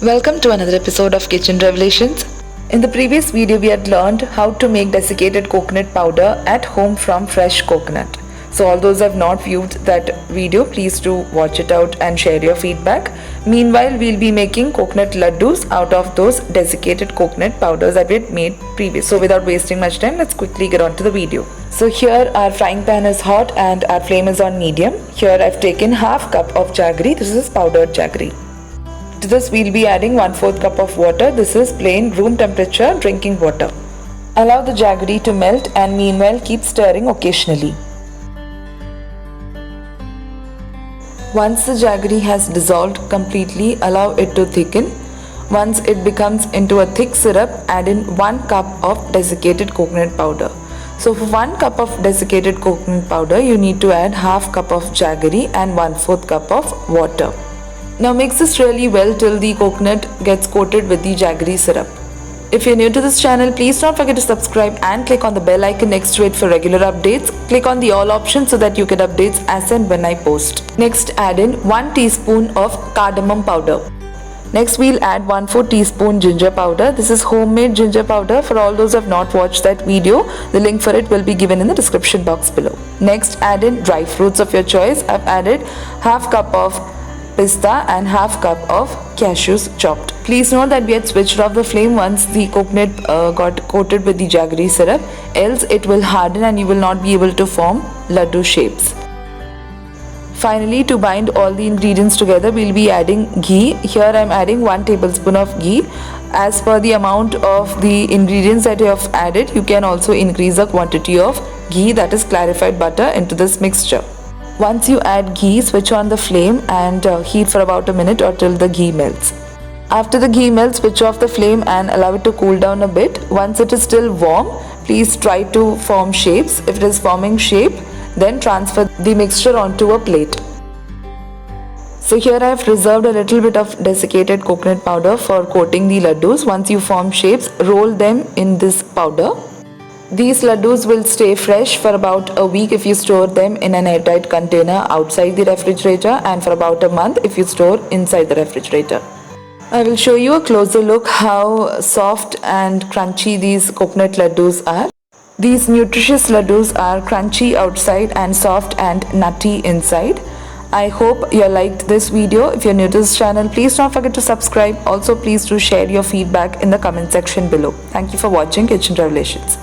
Welcome to another episode of Kitchen Revelations. In the previous video, we had learned how to make desiccated coconut powder at home from fresh coconut. So all those who have not viewed that video, please do watch it out and share your feedback. Meanwhile, we'll be making coconut ladoos out of those desiccated coconut powders that we had made previous. So without wasting much time, let's quickly get on to the video. So here our frying pan is hot and our flame is on medium. Here I've taken half cup of jaggery. This is powdered jaggery. To this we'll be adding 1/4 cup of water. This is plain room temperature drinking water. Allow the jaggery to melt and meanwhile keep stirring occasionally. Once the jaggery has dissolved completely, allow it to thicken. Once it becomes into a thick syrup, add in 1 cup of desiccated coconut powder. So for 1 cup of desiccated coconut powder, you need to add half cup of jaggery and 1/4 cup of water. Now mix this really well till the coconut gets coated with the jaggery syrup. If you're new to this channel, please don't forget to subscribe and click on the bell icon next to it for regular updates. Click on the all option so that you get updates as and when I post. Next, add in 1 teaspoon of cardamom powder. Next, we'll add 1/4 teaspoon ginger powder. This is homemade ginger powder. For all those who have not watched that video, the link for it will be given in the description box below. Next, add in dry fruits of your choice. I've added half cup of pista and half cup of cashews chopped. Please note that we had switched off the flame once the coconut got coated with the jaggery syrup, else it will harden and you will not be able to form ladoo shapes. Finally, to bind all the ingredients together, we'll be adding ghee. Here I'm adding 1 tablespoon of ghee. As per the amount of the ingredients that you have added, you can also increase the quantity of ghee, that is clarified butter, into this mixture. Once you add ghee, switch on the flame and heat for about a minute or till the ghee melts. After the ghee melts, switch off the flame and allow it to cool down a bit. Once it is still warm, please try to form shapes. If it is forming shape, then transfer the mixture onto a plate. So here I have reserved a little bit of desiccated coconut powder for coating the ladoos. Once you form shapes, roll them in this powder. These ladoos will stay fresh for about a week if you store them in an airtight container outside the refrigerator, and for about a month if you store inside the refrigerator. I will show you a closer look how soft and crunchy these coconut ladoos are. These nutritious ladoos are crunchy outside and soft and nutty inside. I hope you liked this video. If you're new to this channel, please don't forget to subscribe. Also, please do share your feedback in the comment section below. Thank you for watching Kitchen Revelations.